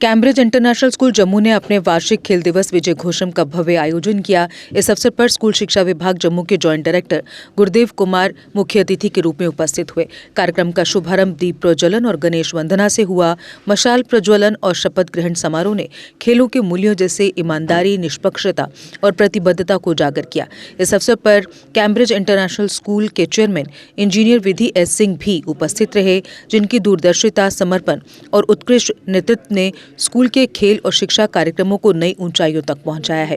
Cambridge international school Jammu ने अपने वार्षिक खेल दिवस विजय घोषम का भव्य आयोजन किया। इस अवसर पर स्कूल शिक्षा विभाग जम्मू के जॉइंट डायरेक्टर गुरदेव कुमार मुख्य अतिथि के रूप में उपस्थित हुए। कार्यक्रम का शुभारंभ दीप प्रज्वलन और गणेश वंदना से हुआ। मशाल प्रज्वलन और शपथ ग्रहण समारोह ने खेलों के मूल्यों जैसे ईमानदारी, निष्पक्षता और प्रतिबद्धता को उजागर किया। इस अवसर पर कैम्ब्रिज इंटरनेशनल स्कूल के चेयरमैन इंजीनियर विधि एस सिंह भी उपस्थित रहे, जिनकी दूरदर्शिता, समर्पण और उत्कृष्ट नेतृत्व ने स्कूल के खेल और शिक्षा कार्यक्रमों को नई ऊंचाइयों तक पहुंचाया है।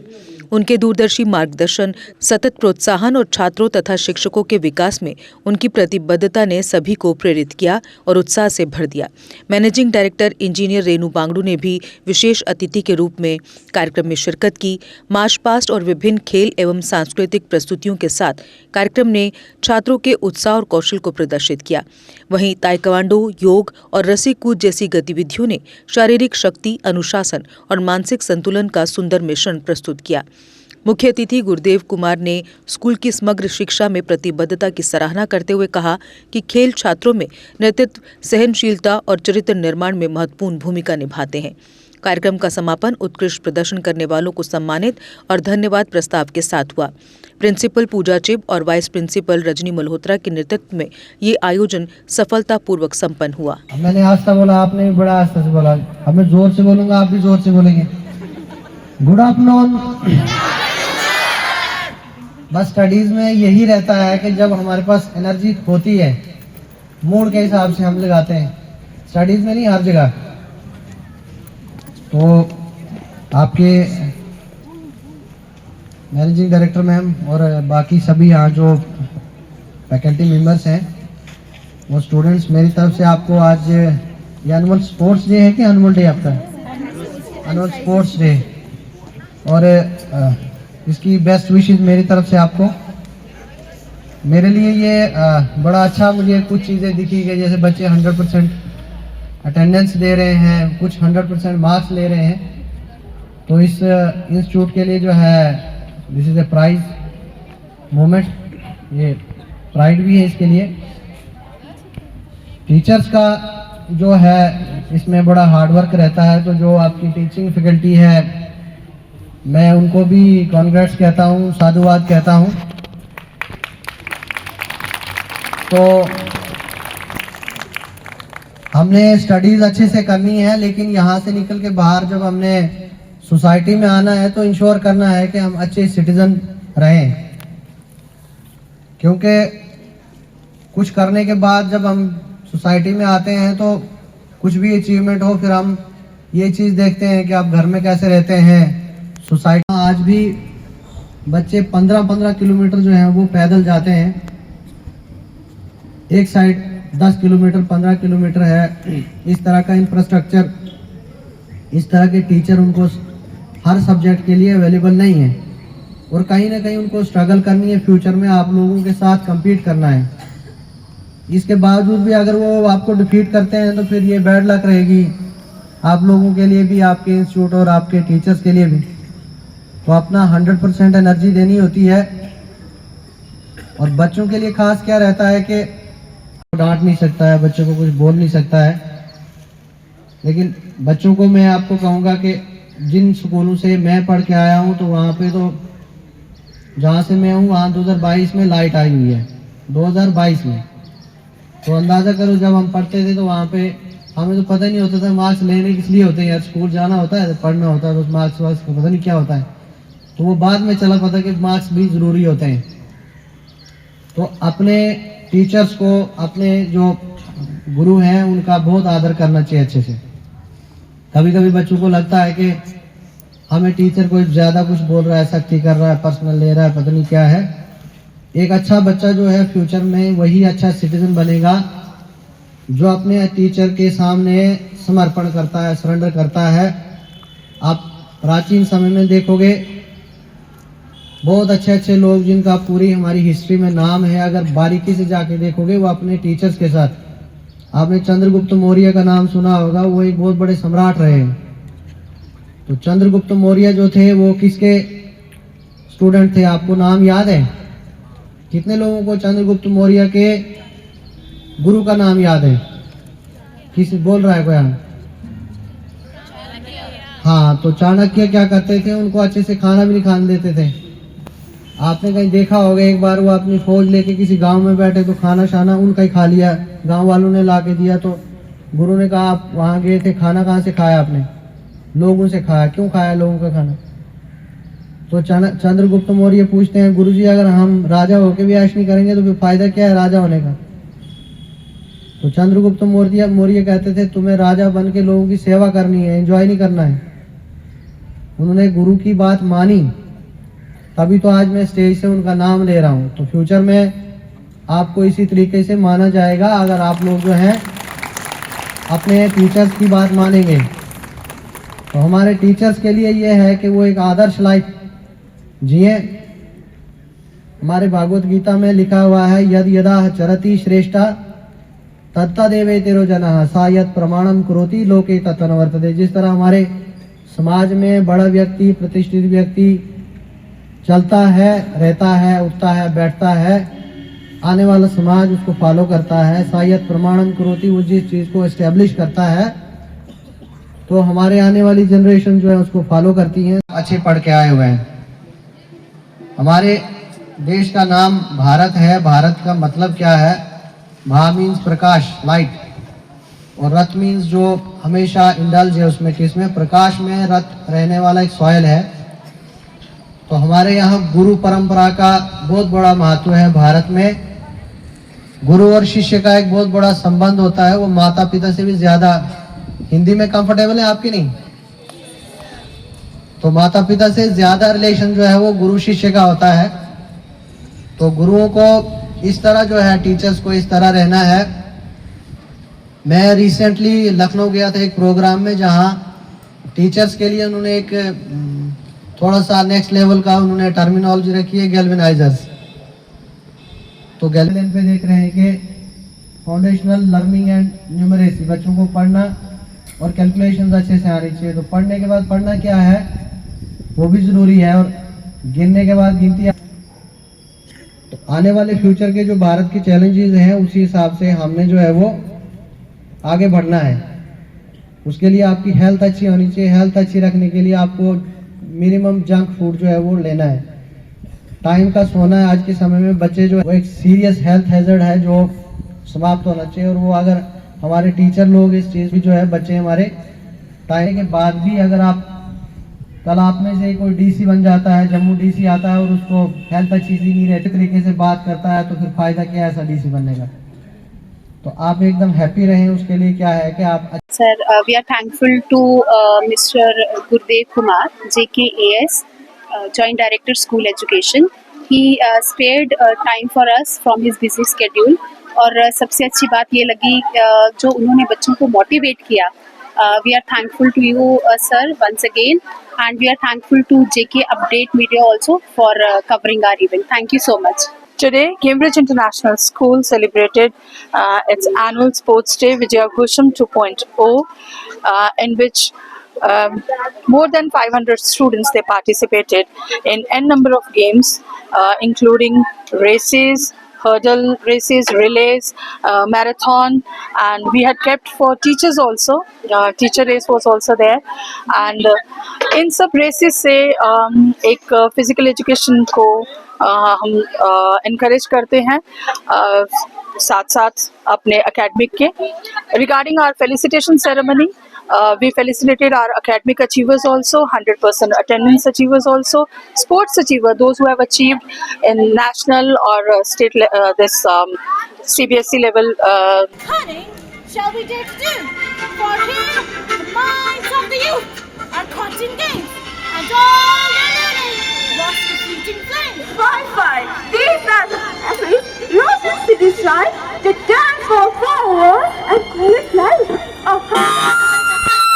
उनके दूरदर्शी मार्गदर्शन, सतत प्रोत्साहन और छात्रों तथा शिक्षकों के विकास में उनकी प्रतिबद्धता ने सभी को प्रेरित किया और उत्साह से भर दिया। मैनेजिंग डायरेक्टर इंजीनियर रेनू बांगड़ू ने भी विशेष अतिथि के रूप में कार्यक्रम में शिरकत की। मार्च पास्ट और विभिन्न खेल एवं सांस्कृतिक प्रस्तुतियों के साथ कार्यक्रम ने छात्रों के उत्साह और कौशल को प्रदर्शित किया। वहीं ताइक्वांडो, योग और रस्सी कूद जैसी गतिविधियों ने शारीरिक शक्ति, अनुशासन और मानसिक संतुलन का सुंदर मिश्रण प्रस्तुत किया। मुख्य अतिथि गुरदेव कुमार ने स्कूल की समग्र शिक्षा में प्रतिबद्धता की सराहना करते हुए कहा कि खेल छात्रों में नेतृत्व, सहनशीलता और चरित्र निर्माण में महत्वपूर्ण भूमिका निभाते हैं। कार्यक्रम का समापन उत्कृष्ट प्रदर्शन करने वालों को सम्मानित और धन्यवाद प्रस्ताव के साथ हुआ। प्रिंसिपल पूजा चिब और वाइस प्रिंसिपल रजनी मल्होत्रा के नेतृत्व में ये आयोजन सफलतापूर्वक संपन्न हुआ। मैंने आस्था बोला, आपने भी बड़ा आस्था से बोला। अब मैं जोर से बोलूंगा, आप भी जोर से बोलेंगे। Good afternoon. बस स्टडीज में यही रहता है कि जब हमारे पास एनर्जी होती है, मूड के हिसाब से हम लगाते हैं, स्टडीज में नहीं, हर जगह। तो आपके मैनेजिंग डायरेक्टर मैम और बाकी सभी यहाँ जो फैकल्टी मेंबर्स हैं, वो स्टूडेंट्स, मेरी तरफ से आपको आज ये एनुअल स्पोर्ट्स डे है कि एनुअल डे आपका? एनुअल स्पोर्ट्स डे, और इसकी बेस्ट विशेस मेरी तरफ से आपको। मेरे लिए ये बड़ा अच्छा, मुझे कुछ चीज़ें दिखी कि जैसे बच्चे 100% अटेंडेंस दे रहे हैं, कुछ 100% मार्क्स ले रहे हैं। तो इस इंस्टीट्यूट के लिए जो है, this is a prize moment, ये प्राइड भी है इसके लिए। टीचर्स का जो है इसमें बड़ा हार्डवर्क रहता है, तो जो आपकी टीचिंग फैकल्टी है, मैं उनको भी कॉन्ग्रेट्स कहता हूँ, साधुवाद कहता हूँ। तो हमने स्टडीज़ अच्छे से करनी है, लेकिन यहाँ से निकल के बाहर जब हमने सोसाइटी में आना है तो इंश्योर करना है कि हम अच्छे सिटीजन रहें, क्योंकि कुछ करने के बाद जब हम सोसाइटी में आते हैं तो कुछ भी अचीवमेंट हो, फिर हम ये चीज़ देखते हैं कि आप घर में कैसे रहते हैं। सोसाइटी आज भी बच्चे 15-15 किलोमीटर जो है वो पैदल जाते हैं। एक साइड 10 किलोमीटर, 15 किलोमीटर है। इस तरह का इंफ्रास्ट्रक्चर, इस तरह के टीचर उनको हर सब्जेक्ट के लिए अवेलेबल नहीं है, और कहीं ना कहीं उनको स्ट्रगल करनी है, फ्यूचर में आप लोगों के साथ compete करना है। इसके बावजूद भी अगर वो आपको डिफीट करते हैं तो फिर ये बैड लक रहेगी आप लोगों के लिए भी, आपके इंस्टीट्यूट और आपके टीचर्स के लिए भी। तो अपना 100% एनर्जी देनी होती है। और बच्चों के लिए खास क्या रहता है कि डांट नहीं सकता है, बच्चों को कुछ बोल नहीं सकता है, लेकिन बच्चों को मैं आपको कहूँगा कि जिन स्कूलों से मैं पढ़ के आया हूँ, तो वहाँ पे तो जहाँ से मैं हूँ वहाँ 2022 में लाइट आई हुई है, 2022 में। तो अंदाज़ा करो, जब हम पढ़ते थे तो वहाँ पे हमें तो पता नहीं होता था मार्क्स लेने किस लिए होते हैं। यार स्कूल जाना होता है, पढ़ना होता है, बस मार्क्स वार्क्स को पता नहीं क्या होता है। तो वो बाद में चला पता कि मार्क्स भी ज़रूरी होते हैं। तो अपने टीचर्स को, अपने जो गुरु हैं, उनका बहुत आदर करना चाहिए अच्छे से। कभी कभी बच्चों को लगता है कि हमें टीचर कोई ज़्यादा कुछ बोल रहा है, सख्ती कर रहा है, पर्सनल ले रहा है, पता नहीं क्या है। एक अच्छा बच्चा जो है फ्यूचर में वही अच्छा सिटीजन बनेगा जो अपने टीचर के सामने समर्पण करता है, सरेंडर करता है। आप प्राचीन समय में देखोगे, बहुत अच्छे अच्छे लोग जिनका पूरी हमारी हिस्ट्री में नाम है, अगर बारीकी से जाके देखोगे, वो अपने टीचर्स के साथ। आपने चंद्रगुप्त मौर्य का नाम सुना होगा, वो एक बहुत बड़े सम्राट रहे हैं। तो चंद्रगुप्त मौर्य जो थे वो किसके स्टूडेंट थे, आपको नाम याद है? कितने लोगों को चंद्रगुप्त मौर्य के गुरु का नाम याद है? किसी बोल रहा है कोई? हाँ, तो चाणक्य क्या करते थे, उनको अच्छे से खाना भी नहीं खाने देते थे। आपने कहीं देखा होगा, एक बार वो अपनी फौज लेके किसी गांव में बैठे तो खाना शाना उनका ही खा लिया, गांव वालों ने ला के दिया। तो गुरु ने कहा आप वहाँ गए थे, खाना कहाँ से खाया आपने? लोगों से खाया। क्यों खाया लोगों का खाना? तो चंद्रगुप्त मौर्य पूछते हैं, गुरुजी अगर हम राजा होके भी ऐश नहीं करेंगे तो फिर फायदा क्या है राजा होने का? तो चंद्रगुप्त मौर्य कहते थे तुम्हें राजा बन के लोगों की सेवा करनी है, एंजॉय नहीं करना है। उन्होंने गुरु की बात मानी, तभी तो आज मैं स्टेज से उनका नाम ले रहा हूँ। तो फ्यूचर में आपको इसी तरीके से माना जाएगा अगर आप लोग जो हैं अपने टीचर्स की बात मानेंगे। तो हमारे टीचर्स के लिए ये है कि वो एक आदर्श लाइफ जिए। हमारे भागवत गीता में लिखा हुआ है, यद यदा चरति श्रेष्ठा तत्तदेवे तेरो जनः सा यत् प्रमाणम करोति लोके तत्तनवर्तते। जिस तरह हमारे समाज में बड़ा व्यक्ति, प्रतिष्ठित व्यक्ति चलता है, रहता है, उठता है, बैठता है, आने वाला समाज उसको फॉलो करता है। सा यत् प्रमाणम करोति, वो जिस चीज को एस्टेब्लिश करता है तो हमारे आने वाली जनरेशन जो है उसको फॉलो करती है। अच्छे पढ़ के आए हुए हैं। हमारे देश का नाम भारत है। भारत का मतलब क्या है? भा मीन्स प्रकाश, लाइट, और रत मीन्स जो हमेशा इंडल्ज है उसमें, किसमें? प्रकाश में रत रहने वाला एक सॉइल है। तो हमारे यहाँ गुरु परंपरा का बहुत बड़ा महत्व है। भारत में गुरु और शिष्य का एक बहुत बड़ा संबंध होता है, वो माता पिता से भी ज्यादा। हिंदी में कंफर्टेबल है आपकी? नहीं। तो माता पिता से ज्यादा रिलेशन जो है वो गुरु शिष्य का होता है। तो गुरुओं को इस तरह जो है, टीचर्स को इस तरह रहना है। मैं रिसेंटली लखनऊ गया था एक प्रोग्राम में, जहां टीचर्स के लिए उन्होंने एक थोड़ा सा नेक्स्ट लेवल का उन्होंने टर्मिनोलॉजी रखी है, गैल्वेनाइजर्स। तो गैल्वेन पे देख रहे हैं कि फाउंडेशनल लर्निंग एंड न्यूमरेसी, बच्चों को पढ़ना और कैलकुलेशंस अच्छे से आनी चाहिए। तो पढ़ने के बाद पढ़ना क्या है वो भी जरूरी है, और गिनने के बाद गिनती। तो आने वाले फ्यूचर के जो भारत के चैलेंजेस हैं उसी हिसाब से हमने जो है वो आगे बढ़ना है। उसके लिए आपकी हेल्थ अच्छी होनी चाहिए। हेल्थ अच्छी रखने के लिए आपको मिनिमम जंक फूड जो है वो लेना है। टाइम का सोना है। आज के समय में बच्चे जो है वो एक सीरियस हेल्थ हैजर्ड है जो समाप्त होना चाहिए। और वो अगर हमारे टीचर लोग इस चीज भी जो है, बच्चे हमारे टाइम के बाद भी अगर आप कल आप में से कोई डीसी बन जाता है, जम्मू डीसी आता है और उसको हेल्थ अच्छी सी नहीं रहती तरीके से बात करता है, तो फिर फायदा क्या है ऐसा डीसी बनने का? तो आप एकदम हैप्पी रहें, उसके लिए क्या है कि आप Sir, we are thankful to Mr. Gurdev Kumar, JKAS, Joint Director School Education. He spared time for us from his busy schedule. और सबसे अच्छी बात ये लगी जो उन्होंने बच्चों को मोटिवेट किया. We are thankful to you, sir, once again, and we are thankful to JK Update Media also for covering our event. Thank you so much. Today, Cambridge International School celebrated its annual Sports Day, Vijaya Ghosham 2.0, in which more than 500 students they participated in n number of games, including races, hurdle races, relays, marathon, and we had kept for teachers also. Teacher race was also there, and in सब races से एक physical education को हम encourage करते हैं साथ साथ अपने academic के. Regarding our felicitation ceremony, we felicitated our academic achievers also, 100% attendance achievers also, sports achiever, those who have achieved in national or state this CBSE level. Cunning shall we dare to do? For here the minds of the youth are caught in games, and all their learning lost in fleeting flames. Fine. These are the athletes lost to decide to dance for flowers and call it life.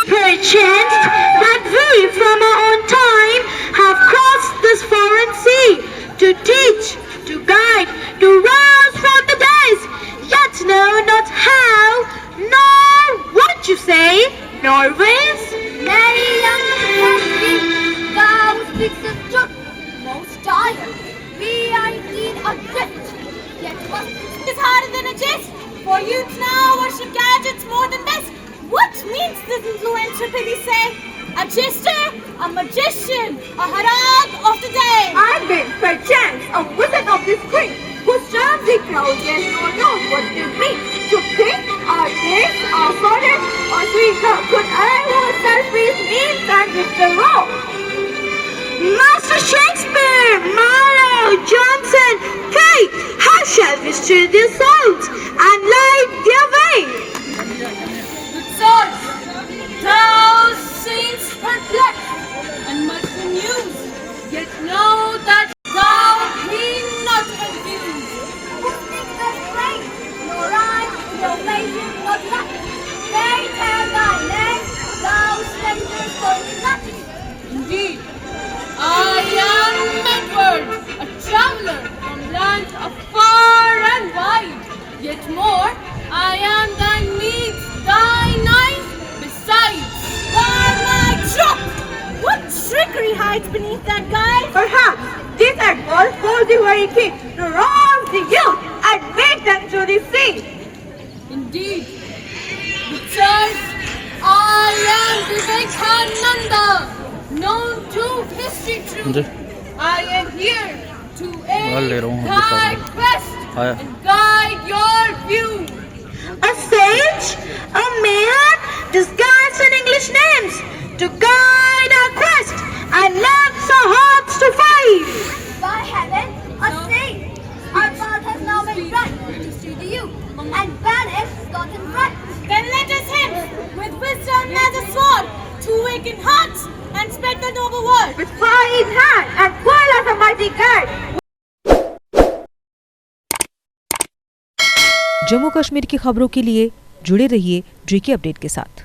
Perchance that we from our own time have crossed this foreign sea to teach, to guide, to rouse from the days, yet know not how, nor what you say, nor ways. Many young men thou speaks the truth, most tired. We are indeed adrift, yet what is harder than a jest? For youth now worship gadgets more than best. What means this influencer, pity say? Magister, a magician, a harag of the day. I've been, perchance, a wizard of this queen, whose charms the crowd yet no knows what they mean. To think our days are sorted, or sweet could I who selfish means and with the row. Master Shakespeare, Marlowe, Johnson, Kate, how shall we steal their souls and light their way? Good swords, thou seemst perplexed and much bemused, yet know that thou be not confused. Who speaks the strength, nor rhyme, no measure, nor lack. They tell thy name, thou stranger for nothing. Indeed, I am Edward, a traveler from lands afar and wide. Yet more, I am thy meat, thy knife, besides. By my truck! What trickery hides beneath that guise? Perhaps this Edward holds the very key to rouse the youth and make them to the sea. Indeed, because I am Vivekananda, known to history true. I am here to aid thy quest and guide your view. A sage, a man, disguised in English names to guide our quest and lends our hearts to fight. By heaven, a saint, our path has now been right to see the youth and banish thought and fright. Then let us hence, with wisdom as a sword, to awaken hearts and spread the noble word. With fire in hand and coil as a mighty guide. Jammu Kashmir की खबरों के लिए जुड़े रहिए GK update के साथ।